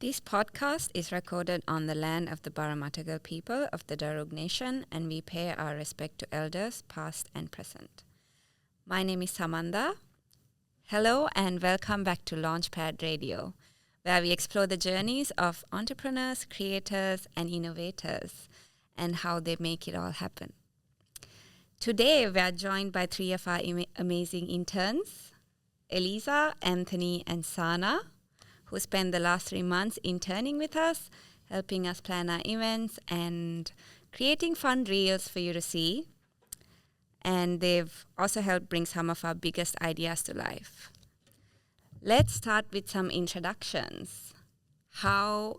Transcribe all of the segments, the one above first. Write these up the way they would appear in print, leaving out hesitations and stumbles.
This podcast is recorded on the land of the Baramatagal people of the Darug Nation, and we pay our respect to elders past and present. My name is Samantha. Hello and welcome back to Launchpad Radio, where we explore the journeys of entrepreneurs, creators, and innovators and how they make it all happen. Today, we are joined by three of our amazing interns, Elisa, Anthony, and Sana, who spent the last 3 months interning with us, helping us plan our events and creating fun reels for you to see. And they've also helped bring some of our biggest ideas to life. Let's start with some introductions. How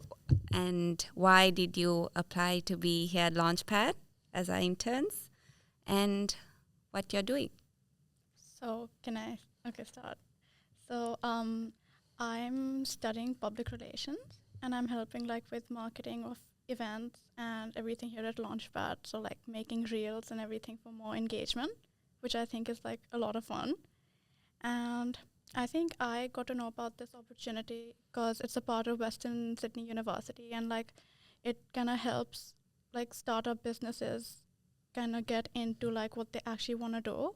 and why did you apply to be here at Launchpad as our interns? And what you're doing? So can I? Okay, start. So I'm studying public relations and I'm helping with marketing of events and everything here at Launchpad. So making reels and everything for more engagement, which I think is a lot of fun. And I think I got to know about this opportunity because it's a part of Western Sydney University, and it kind of helps startup businesses kind of get into what they actually want to do.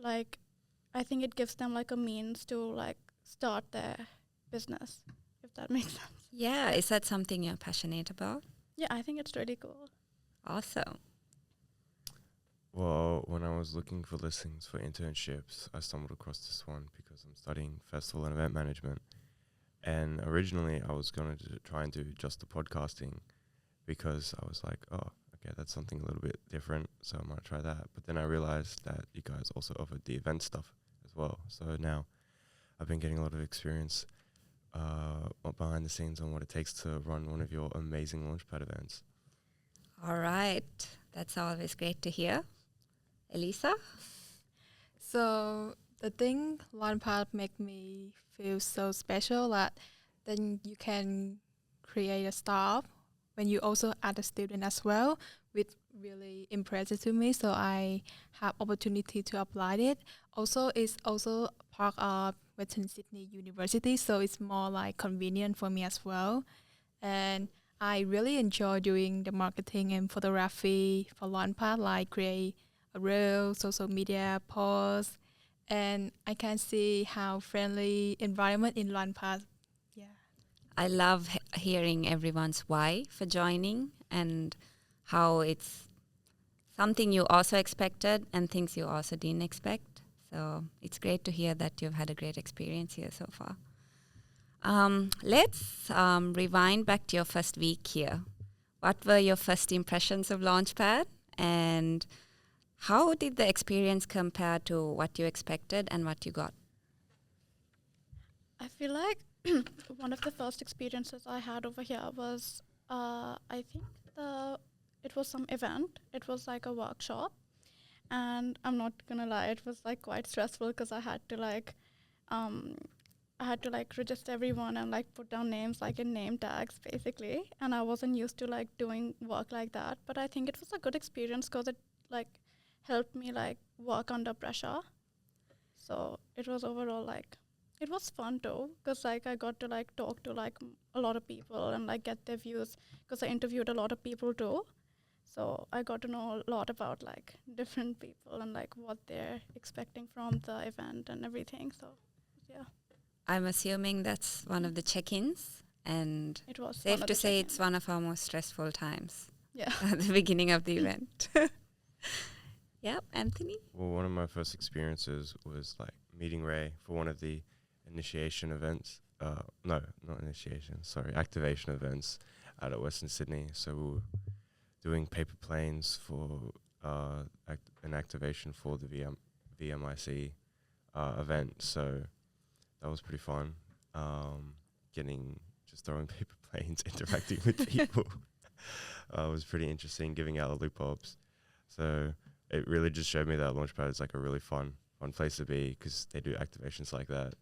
I think it gives them a means to start their business, if that makes sense. Yeah, is that something you're passionate about? Yeah, I think it's really cool. Awesome. Well, when I was looking for listings for internships, I stumbled across this one because I'm studying festival and event management. And originally I was going to try and do just the podcasting because I was like, oh, okay, that's something a little bit different, so I might try that. But then I realized that you guys also offered the event stuff as well. So now I've been getting a lot of experience behind the scenes on what it takes to run one of your amazing Launchpad events. All right. That's always great to hear. Elisa? So the thing Launchpad make me feel so special that then you can create a startup when you also are a student as well, which really impressive to me. So I have opportunity to apply it. Also, it's also part of Western Sydney University, so it's more convenient for me as well. And I really enjoy doing the marketing and photography for Launchpad, create a reel, social media posts, and I can see how friendly environment in Launchpad. Yeah. I love hearing everyone's why for joining and how it's something you also expected and things you also didn't expect. So it's great to hear that you've had a great experience here so far. Let's rewind back to your first week here. What were your first impressions of Launchpad, and how did the experience compare to what you expected and what you got? I feel one of the first experiences I had over here was, I think it was some event. It was a workshop. And I'm not gonna lie, it was quite stressful because I had to register everyone and put down names in name tags basically. And I wasn't used to doing work like that. But I think it was a good experience because it helped me work under pressure. So it was overall it was fun too because I got to talk to a lot of people and get their views because I interviewed a lot of people too. So I got to know a lot about different people and what they're expecting from the event and everything. So yeah. I'm assuming that's one of the check-ins, and It was safe to say it's one of our most stressful times. Yeah. At the beginning of the event. Yep, Anthony? Well, one of my first experiences was meeting Ray for one of the initiation events. No, not initiation, sorry, activation events out at Western Sydney. So we were doing paper planes for an activation for the VMIC event. So that was pretty fun. Just throwing paper planes, interacting with people. Was pretty interesting, giving out the loop pops. So it really just showed me that Launchpad is a really fun place to be because they do activations like that.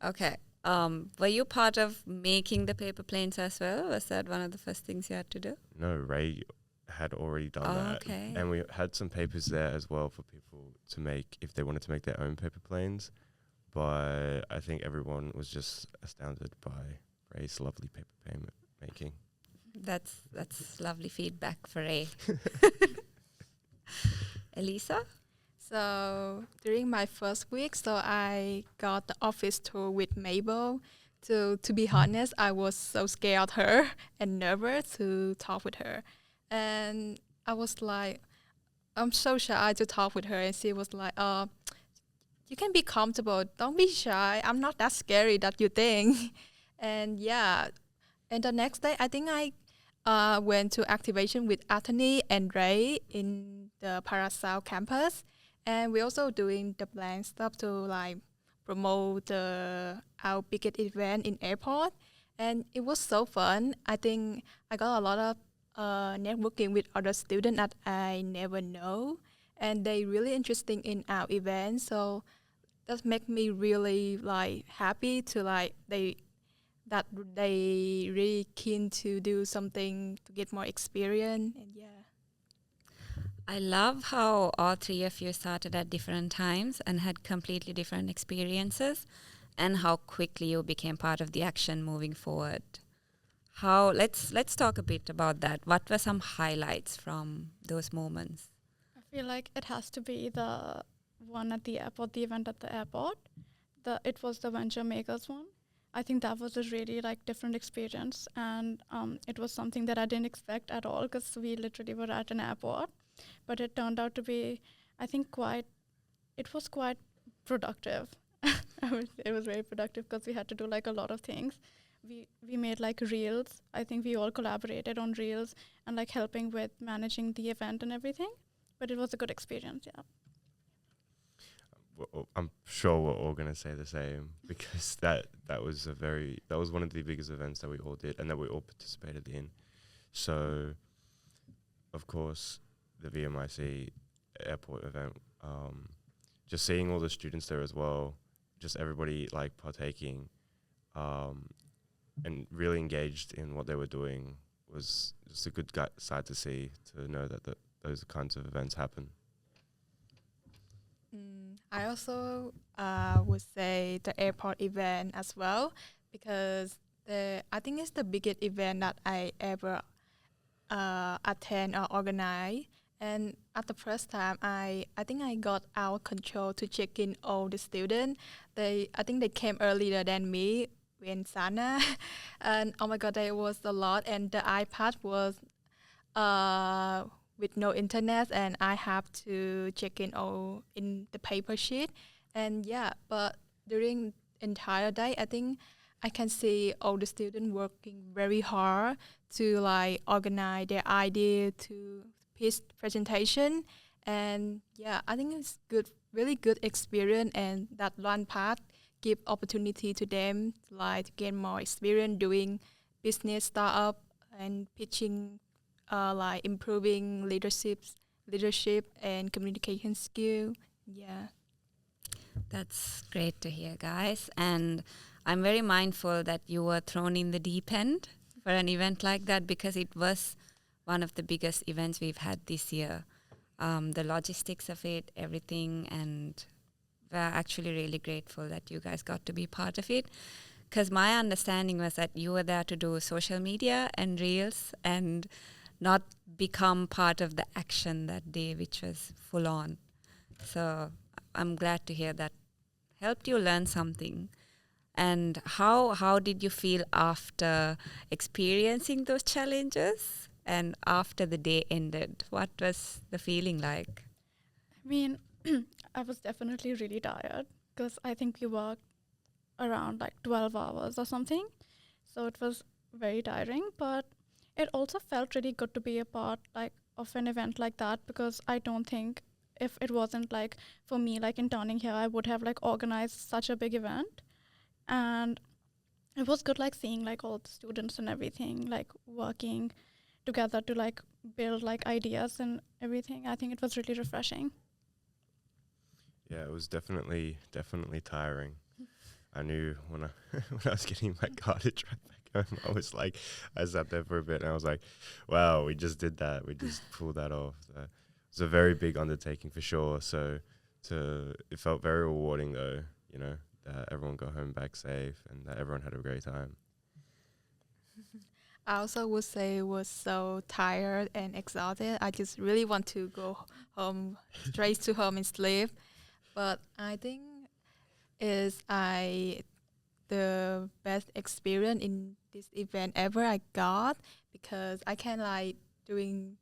Okay. Were you part of making the paper planes as well? Was that one of the first things you had to do? No, Ray had already done that. Okay. And we had some papers there as well for people to make if they wanted to make their own paper planes. But I think everyone was just astounded by Ray's lovely paper making. That's lovely feedback for Ray. Elisa? So during my first week, so I got the office tour with Mabel. To be honest, I was so scared of her and nervous to talk with her. And I was like, I'm so shy to talk with her. And she was like, you can be comfortable. Don't be shy. I'm not that scary that you think. And yeah, and the next day, I think I went to activation with Anthony and Ray in the Parasol campus. And we're also doing the blank stuff to like promote our biggest event in airport. And it was so fun. I think I got a lot of networking with other students that I never know. And they really interesting in our event. So that make me really like happy to like they really keen to do something to get more experience. And yeah. I love how all three of you started at different times and had completely different experiences, and how quickly you became part of the action moving forward. Let's talk a bit about that. What were some highlights from those moments? I feel like it has to be the one at the airport, the event at the airport. It was the Venture Makers one. I think that was a really like different experience, and it was something that I didn't expect at all because we literally were at an airport, but it turned out to be, I think, it was quite productive. It was very productive because we had to do like a lot of things. We made like reels. I think we all collaborated on reels and like helping with managing the event and everything. But it was a good experience, yeah. Well, I'm sure we're all going to say the same, because that was one of the biggest events that we all did and that we all participated in. So, of course, the VMIC airport event, just seeing all the students there as well, just everybody like partaking, and really engaged in what they were doing was just a good side to see, to know that those kinds of events happen. I also would say the airport event as well, because I think it's the biggest event that I ever attend or organize. And at the first time, I think I got out of control to check in all the students. I think they came earlier than me in Sana, and oh my god, there was a lot, and the iPad was with no internet, and I have to check in all in the paper sheet. And yeah, but during entire day, I think I can see all the students working very hard to like organize their idea to pitch presentation. And yeah, I think it's good, really good experience, and that one part give opportunity to them like to gain more experience doing business startup and pitching, like improving leadership and communication skill. Yeah. That's great to hear, guys. And I'm very mindful that you were thrown in the deep end for an event like that, because it was one of the biggest events we've had this year. The logistics of it, everything, and we're actually really grateful that you guys got to be part of it. Because my understanding was that you were there to do social media and reels and not become part of the action that day, which was full on. So I'm glad to hear that helped you learn something. And how did you feel after experiencing those challenges and after the day ended? What was the feeling like? I mean, I was definitely really tired because I think we worked around like 12 hours or something. So it was very tiring, but it also felt really good to be a part like of an event like that, because I don't think if it wasn't like for me like interning here, I would have like organized such a big event. And it was good like seeing like all the students and everything like working together to like build like ideas and everything. I think it was really refreshing. Yeah, it was definitely tiring. I knew when I when I was getting my car to drive back home, I sat there for a bit and I was like, wow, we just did that. We just pulled that off. It was a very big undertaking for sure. So it felt very rewarding though, that everyone got home back safe and that everyone had a great time. I also would say was so tired and exhausted. I just really want to go home, straight to home and sleep. But I think is the best experience in this event ever I got, because I can like doing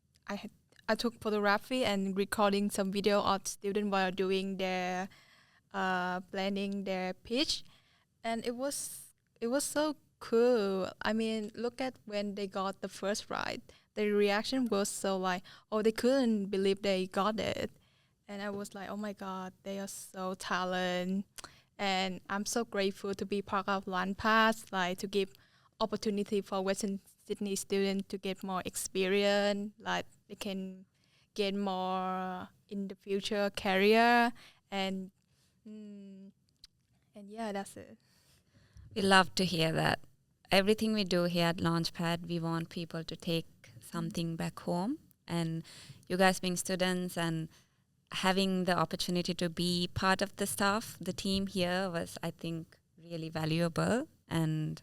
I took photography and recording some video of students while doing their planning their pitch, and it was so cool. I mean, look at when they got the first right. Their reaction was so like, oh, they couldn't believe they got it, and I was like, oh my god, they are so talented, and I'm so grateful to be part of LandPass, like to give opportunity for Western Sydney students to get more experience, like they can get more in the future career, and and yeah, that's it. We love to hear that. Everything we do here at Launchpad, we want people to take something back home. And you guys being students and having the opportunity to be part of the staff, the team here was, I think, really valuable. And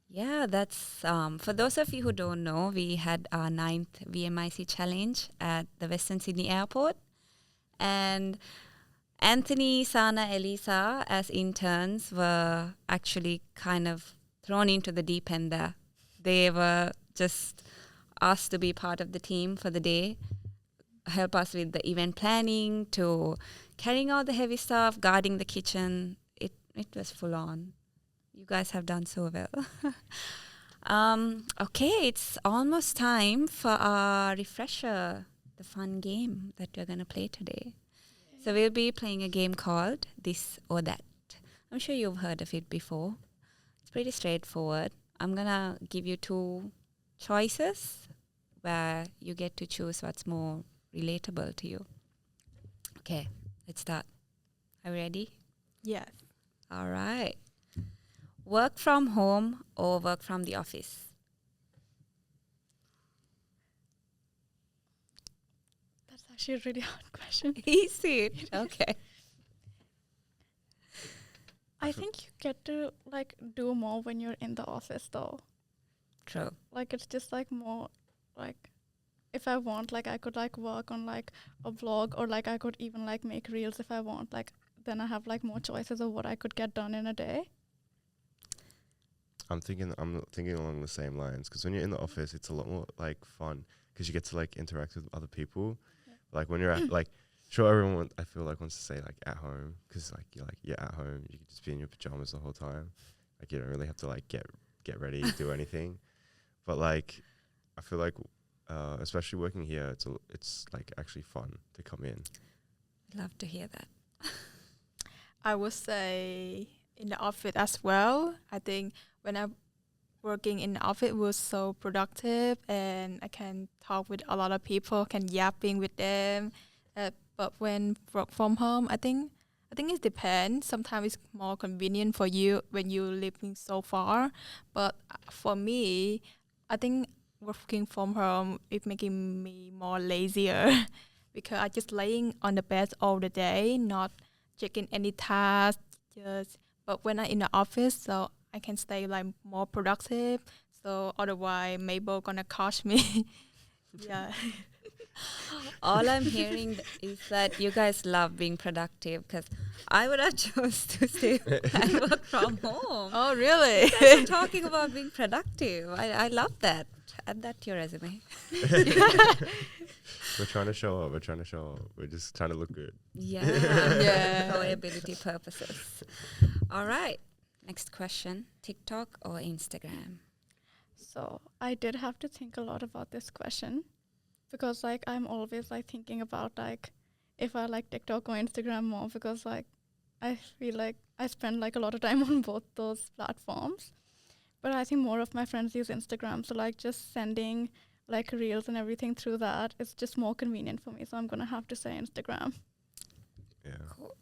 yeah, that's for those of you who don't know, we had our 9th VMIC challenge at the Western Sydney Airport. And Anthony, Sana, Elisa, as interns, were actually kind of thrown into the deep end there. They were just asked to be part of the team for the day, help us with the event planning, to carrying out the heavy stuff, guarding the kitchen. It was full on. You guys have done so well. Okay, it's almost time for our refresher, the fun game that we're going to play today. So we'll be playing a game called This or That. I'm sure you've heard of it before. It's pretty straightforward. I'm going to give you 2 choices where you get to choose what's more relatable to you. Okay, let's start. Are you ready? Yes. All right. Work from home or work from the office? That's actually a really hard question. Easy. Okay. I think you get to like do more when you're in the office though. True. Like it's just like more like if I want, like I could like work on like a vlog, or like I could even like make reels if I want. Like then I have like more choices of what I could get done in a day. I'm thinking along the same lines, because when you're in the office, it's a lot more like fun because you get to like interact with other people. Yeah. Like when you're at like, sure, everyone I feel like wants to say like at home, because like you're at home, you can just be in your pajamas the whole time. Like you don't really have to like get ready, do anything. But like I feel like especially working here, it's like actually fun to come in. Love to hear that. I would say in the office as well. I think when I'm working in the office was so productive, and I can talk with a lot of people, can yapping with them. But when work from home, I think it depends. Sometimes it's more convenient for you when you're living so far. But for me, I think working from home is making me more lazier because I just laying on the bed all the day, not checking any task. But when I'm in the office, so I can stay like more productive. So otherwise, Mabel gonna cost me. Yeah. All I'm hearing is that you guys love being productive, because I would have chose to stay and work from home. Oh, really? You guys are talking about being productive. I love that. Add that to your resume. We're trying to show up. We're just trying to look good. Yeah. Yeah. For ability purposes. All right. Next question. TikTok or Instagram? So I did have to think a lot about this question, because like I'm always like thinking about like if I like TikTok or Instagram more, because like I feel like I spend like a lot of time on both those platforms. But I think more of my friends use Instagram, so like just sending like reels and everything through that is just more convenient for me. So I'm gonna have to say Instagram. Yeah. Cool.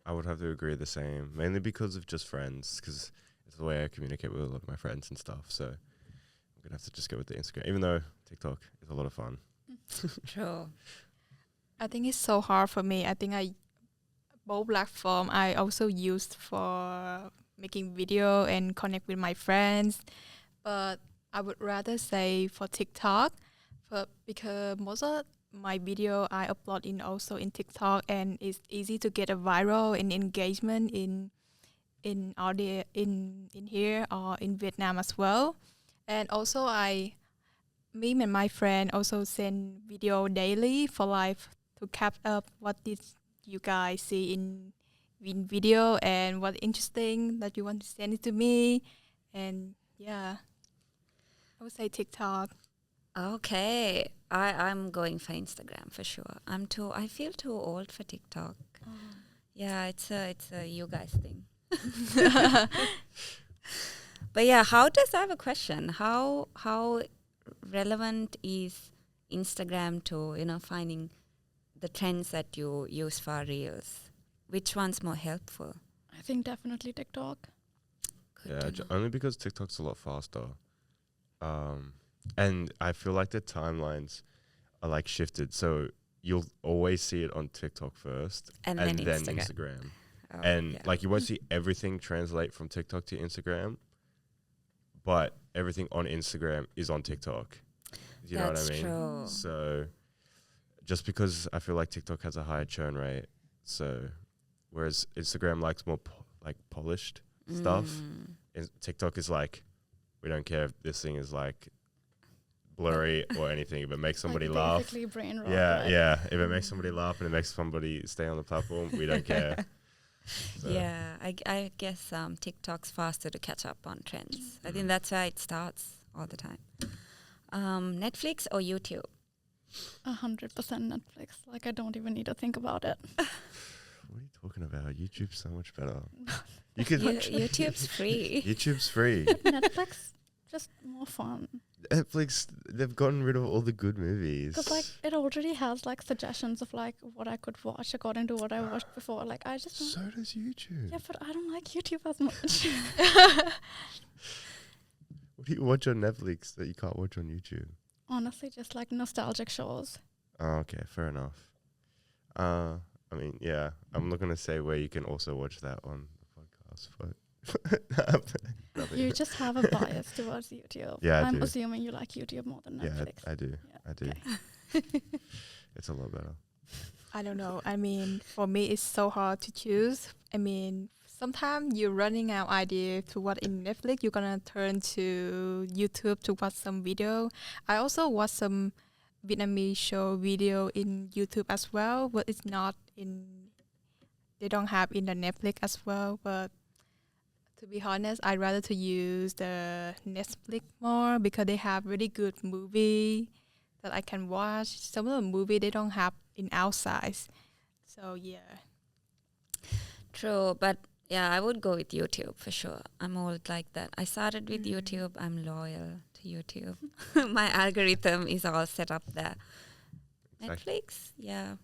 I would have to agree the same, mainly because of just friends, because it's the way I communicate with a lot of my friends and stuff. So I'm gonna have to just go with the Instagram, even though TikTok is a lot of fun. True. I think it's so hard for me. I think both platform I also used for making video and connect with my friends, but I would rather say for TikTok, because most of my video I upload in also in TikTok, and it's easy to get a viral and engagement in audio in here or in Vietnam as well. And also me and my friend also send video daily for life to cap up what did you guys see in video and what interesting that you want to send it to me. And yeah, I would say TikTok. Okay, I'm going for Instagram for sure. I feel too old for TikTok. Yeah, it's a you guys thing. But yeah, I have a question. How relevant is Instagram to, finding the trends that you use for reels? Which one's more helpful? I think definitely TikTok. Yeah, only because TikTok's a lot faster. And I feel like the timelines are like shifted. So you'll always see it on TikTok first And then Instagram. Oh, and yeah. like you won't see everything translate from TikTok to Instagram, but everything on Instagram is on TikTok. You know what I mean? True. So just because I feel like TikTok has a higher churn rate, so whereas Instagram likes more polished stuff, TikTok is like, we don't care if this thing is like blurry or anything. If it makes somebody laugh, basically brain rot. yeah. If it makes somebody laugh and it makes somebody stay on the platform, we don't care. So. Yeah, I guess TikTok's faster to catch up on trends. I think that's why it starts all the time. Netflix or YouTube? 100% Netflix. Like, I don't even need to think about it. What are you talking about? YouTube's so much better. You could YouTube's free. YouTube's free. Netflix, just more fun. Netflix, they've gotten rid of all the good movies. Because like it already has like suggestions of like what I could watch according to what I watched before. Like I just don't. So does YouTube. Yeah, but I don't like YouTube as much. What do you watch on Netflix that you can't watch on YouTube? Honestly, just like nostalgic shows. Oh, okay, fair enough. I mean, yeah, I'm not gonna say where you can also watch that on the podcast, but You just have a bias towards YouTube. Yeah, I'm do. assuming you like YouTube more than Netflix. Yeah, I do. Yeah, I do. okay. It's a lot better. I don't know. I mean, for me, it's so hard to choose. I mean, sometimes you're running out idea to what in Netflix. You're gonna turn to YouTube to watch some video. I also watch some Vietnamese show video in YouTube as well, but it's not in. They don't have in the Netflix as well. But to be honest, I'd rather to use the Netflix more because they have really good movie that I can watch. Some of the movie they don't have in outside. So yeah. True, but yeah, I would go with YouTube for sure. I'm old like that. I started with YouTube. I'm loyal to YouTube. My algorithm is all set up there. Exactly. Netflix, yeah,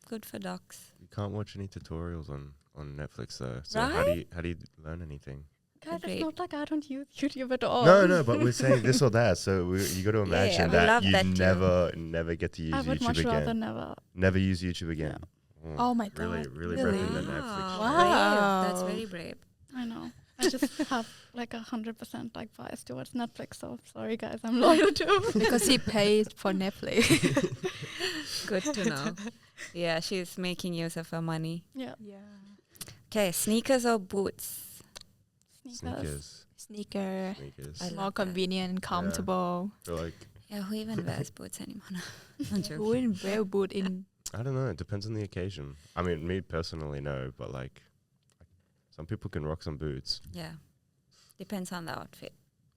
good for docs. You can't watch any tutorials on Netflix though. So Right? how do you learn anything? Guys, Agreed. it's not like I don't use YouTube at all. No, but we're saying this or that. So you got to imagine we love that you that too. never get to use I would YouTube much rather again. never. Use YouTube again. Oh my Really, God, really really? repping the Netflix. Wow. shit. Wow. Brave. That's very brave. I know. I just have like 100% like bias towards Netflix. So sorry, guys, I'm loyal to. Because he pays for Netflix. Good to know. Yeah, she's making use of her money. Yeah. Yeah. Okay, sneakers or boots? Sneakers. Sneaker. Sneakers. I More love that. convenient and comfortable. I feel like, Yeah, who even wears boots anymore now? I'm joking. Who wouldn't wear boot in? I don't know. It depends on the occasion. I mean, me personally, no, but like some people can rock some boots. Yeah, depends on the outfit.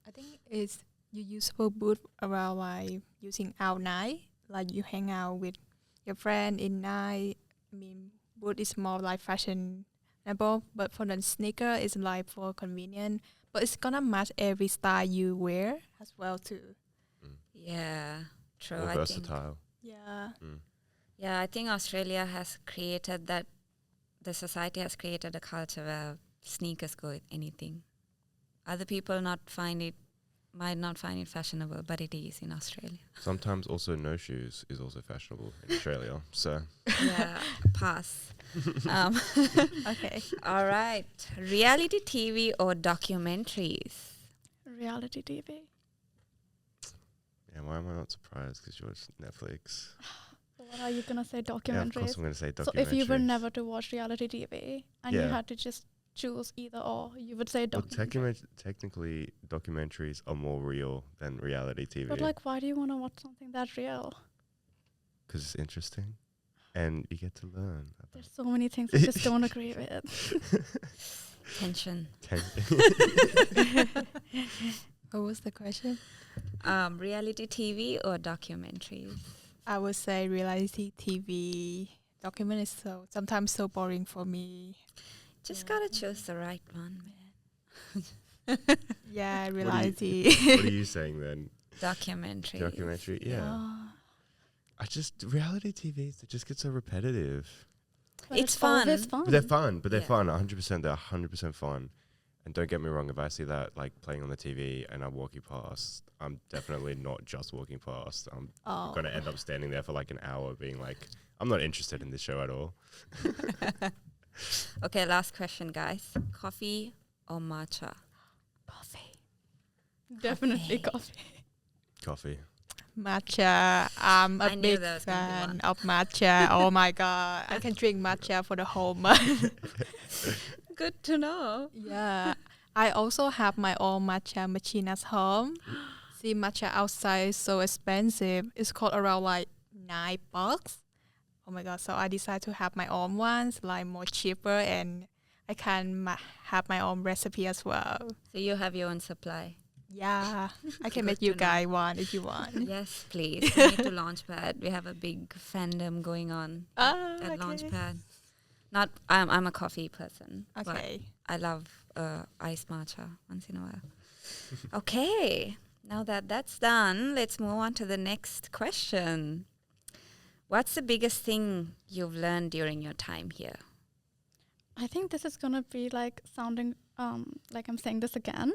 I think it's you use for boot around like using out night, like you hang out with your friend in night. I mean, boot is more like fashionable, but for the sneaker, it's like for convenient. But it's gonna match every style you wear as well too. Yeah, true. More I think. versatile. Yeah. Yeah, I think Australia has created that. The society has created a culture where sneakers go with anything. Other people might not find it fashionable, but it is in Australia. Sometimes also no shoes is also fashionable in Australia. So Yeah, pass. Okay. All right, reality TV or documentaries? Reality TV. And why am I not surprised? Because you watch Netflix. What are you gonna say? Yeah, of Documentaries. course I'm going to say documentaries. So if you were never to watch reality TV and you Yeah. had to just choose either or, you would say Well, documentary. technically, documentaries are more real than reality TV. But like, why do you want to watch something that real? Because it's interesting. And you get to learn. There's so many things I just don't agree with. Tension. What was the question? Reality TV or documentaries? I would say reality TV. Document is sometimes so boring for me. Just gotta choose the right one, man. Yeah, What reality. What are you saying then? Documentary. Documentary? Yeah. Reality TVs, they just get so repetitive. But It's fun. always fun. But they're fun. But they're Yeah. fun. 100%. They're 100% fun. And don't get me wrong, if I see that like playing on the TV and I'm walking past, I'm definitely not just walking past. I'm Oh. going to end up standing there for like an hour being like, I'm not interested in this show at all. Okay, last question, guys. Coffee or matcha? Coffee. Definitely coffee. Coffee. Matcha. I'm I a knew big there was gonna be fan one. of matcha. Oh my god. I can drink matcha for the whole month. Good to know. Yeah. I also have my own matcha machine at home. See, matcha outside is so expensive. It's cost around like $9. Oh my god. So I decided to have my own ones, like more cheaper, and I can have my own recipe as well. So you have your own supply. Yeah. I can Good make you to know. guys one if you want. Yes, please. We need to Launchpad. We have a big fandom going on Ah, at okay. Launchpad. Not, I'm a coffee person. but Okay. I love iced matcha once in a while. Okay, now that that's done, let's move on to the next question. What's the biggest thing you've learned during your time here? I think this is gonna be like sounding like I'm saying this again,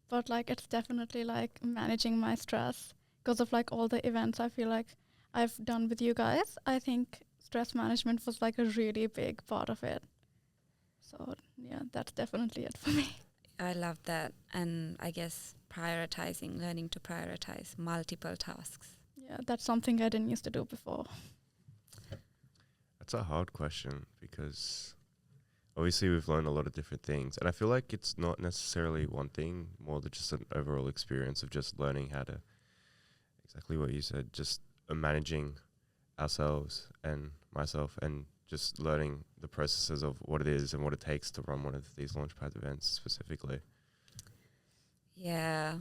but like it's definitely like managing my stress because of like all the events I feel like I've done with you guys. I think stress management was like a really big part of it. So yeah, that's definitely it for me. I love that. And I guess learning to prioritize multiple tasks. Yeah, that's something I didn't used to do before. That's a hard question because obviously we've learned a lot of different things. And I feel like it's not necessarily one thing, more than just an overall experience of just learning how to, exactly what you said, just managing ourselves and myself and just learning the processes of what it is and what it takes to run one of these Launchpad events specifically. Yeah.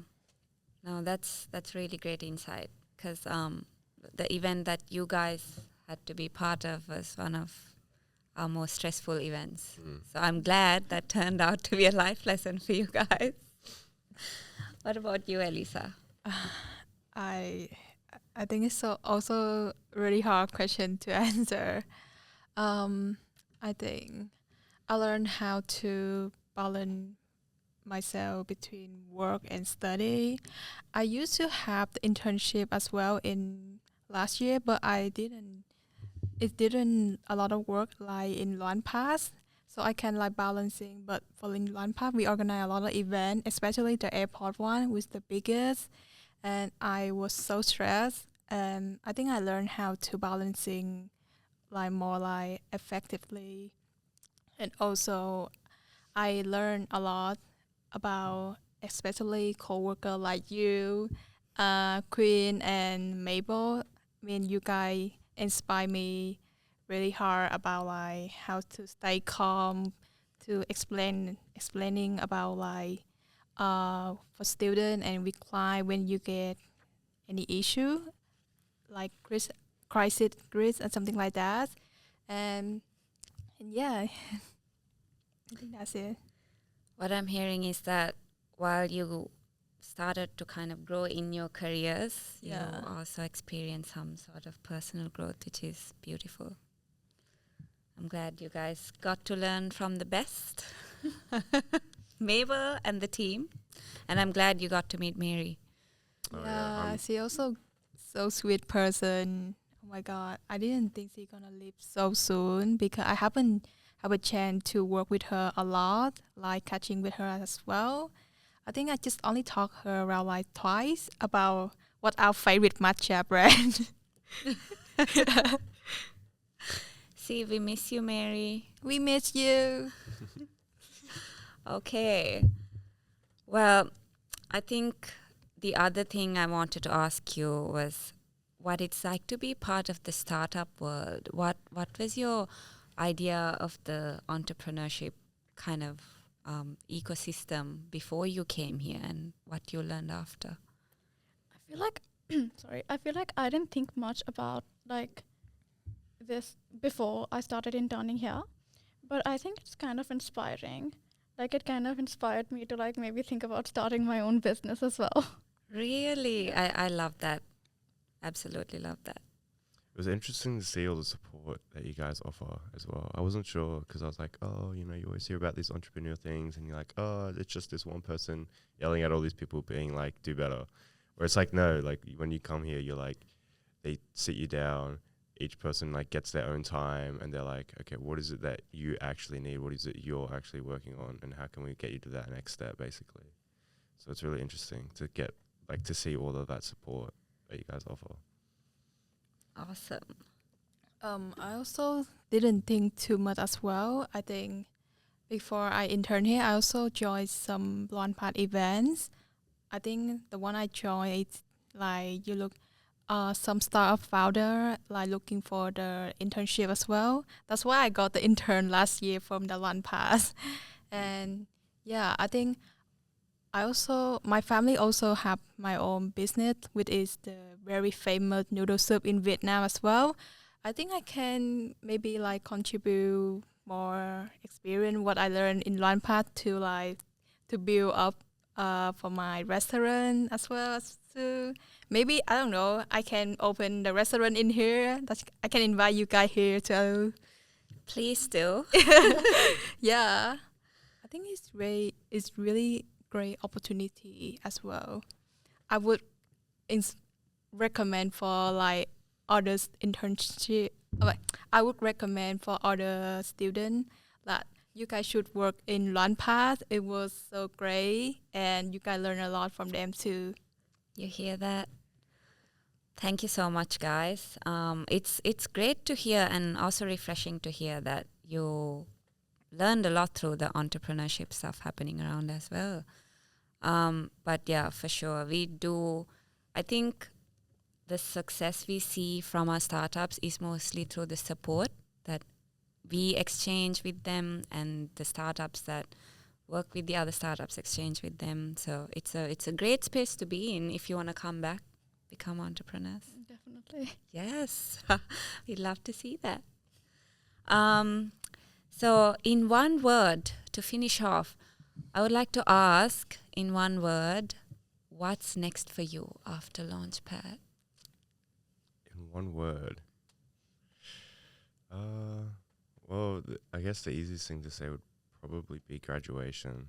No, that's really great insight because the event that you guys had to be part of was one of our most stressful events. So I'm glad that turned out to be a life lesson for you guys. What about you, Elisa? I think it's also really hard question to answer. I think I learned how to balance myself between work and study. I used to have the internship as well in last year, but it didn't a lot of work like in Launchpad. So I can like balancing, but for in Launchpad we organize a lot of events, especially the airport one was the biggest, and I was so stressed. And I think I learned how to balancing like more like effectively, and also I learned a lot about especially coworker like you, Queen and Mabel. I mean, you guys inspire me really hard about like how to stay calm, to explaining about like for student and with client when you get any issue like crisis grid or something like that, and yeah, I think that's it. What I'm hearing is that while you started to kind of grow in your careers, Yeah. you also experienced some sort of personal growth, which is beautiful. I'm glad you guys got to learn from the best, Mabel and the team, and I'm glad you got to meet Mary. Yeah, she also so sweet person. Oh my god, I didn't think she gonna leave so soon because I haven't have a chance to work with her a lot, like catching with her as well. I think I just only talked her around like twice about what our favorite matcha brand. See, we miss you, Mary. We miss you. Okay. Well, I think the other thing I wanted to ask you was what it's like to be part of the startup world. What was your idea of the entrepreneurship kind of ecosystem before you came here, and what you learned after? I feel like I feel like I didn't think much about like this before I started interning here, but I think it's kind of inspiring. Like it kind of inspired me to like maybe think about starting my own business as well. Really? I love that. Absolutely love that. It was interesting to see all the support that you guys offer as well. I wasn't sure because I was like, oh, you know, you always hear about these entrepreneur things and you're like, oh, it's just this one person yelling at all these people being like, do better. Where it's like, no, like when you come here, you're like, they sit you down, each person like gets their own time and they're like, okay, what is it that you actually need? What is it you're actually working on? And how can we get you to that next step, basically? So it's really interesting to get, like, to see all of that support that you guys offer. Awesome. I also didn't think too much as well. I think before I interned here, I also joined some Launchpad events. I think the one I joined is like you look some startup founder like looking for the internship as well. That's why I got the intern last year from the Launchpad. And yeah, I think my family also have my own business, which is the very famous noodle soup in Vietnam as well. I think I can maybe like contribute more experience what I learned in Launchpad to build up for my restaurant as well as to maybe I don't know I can open the restaurant in here. I can invite you guys here too. Please do. Yeah, I think it's really great opportunity as well. I would recommend for like others internship. I would recommend for other students that you guys should work in Launchpad. It was so great, and you guys learn a lot from them too. You hear that? Thank you so much, guys. It's great to hear and also refreshing to hear that you learned a lot through the entrepreneurship stuff happening around as well. But yeah, for sure, we do. I think the success we see from our startups is mostly through the support that we exchange with them, and the startups that work with the other startups exchange with them. So it's a great space to be in if you want to come back, become entrepreneurs. Definitely. Yes, we'd love to see that. So in one word to finish off, I would like to ask in one word, what's next for you after Launchpad? In one word. Well, I guess the easiest thing to say would probably be graduation.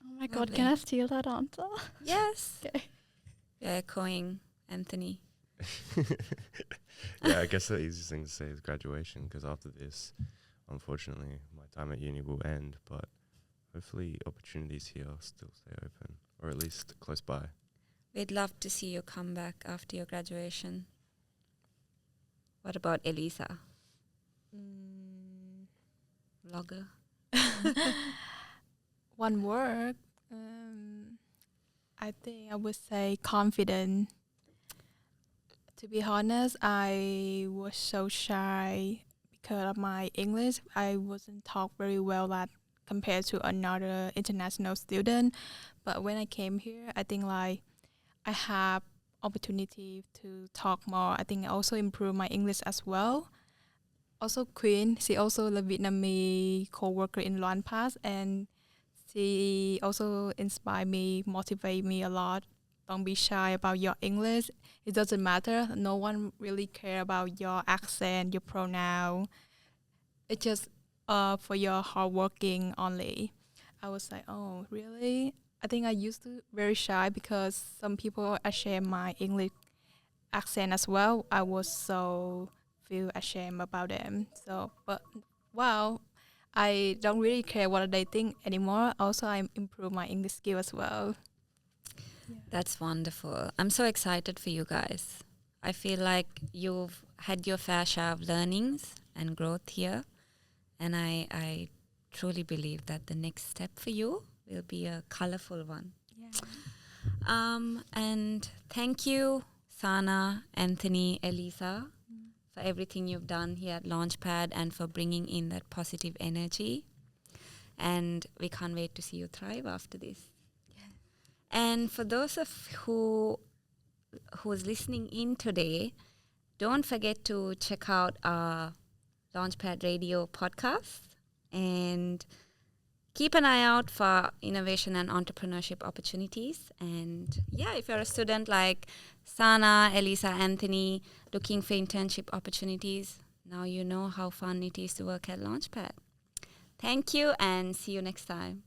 Oh my god, can I steal that answer? Yes. Okay. You're echoing Anthony. Yeah, I guess the easiest thing to say is graduation, because after this, unfortunately, my time at uni will end, but hopefully opportunities here still stay open, or at least close by. We'd love to see you come back after your graduation. What about Elisa? Vlogger. One word. I think I would say confident. To be honest, I was so shy because of my English. I wasn't talk very well that compared to another international student. But when I came here, I think like I have opportunity to talk more. I think I also improve my English as well. Also Queen, she also the Vietnamese co-worker in Launchpad, and she also inspire me, motivate me a lot. Don't be shy about your English. It doesn't matter. No one really care about your accent, your pronoun. It's just for your hard working only. I was like, oh, really? I think I used to very shy because some people ashamed my English accent as well. I was so feel ashamed about them. So, but wow, I don't really care what they think anymore. Also, I improve my English skill as well. That's wonderful. I'm so excited for you guys. I feel like you've had your fair share of learnings and growth here. And I truly believe that the next step for you will be a colorful one. And thank you, Sana, Anthony, Elisa, for everything you've done here at Launchpad and for bringing in that positive energy. And we can't wait to see you thrive after this. And for those of who's listening in today, don't forget to check out our Launchpad Radio podcast and keep an eye out for innovation and entrepreneurship opportunities. And yeah, if you're a student like Sana, Elisa, Anthony, looking for internship opportunities, now you know how fun it is to work at Launchpad. Thank you and see you next time.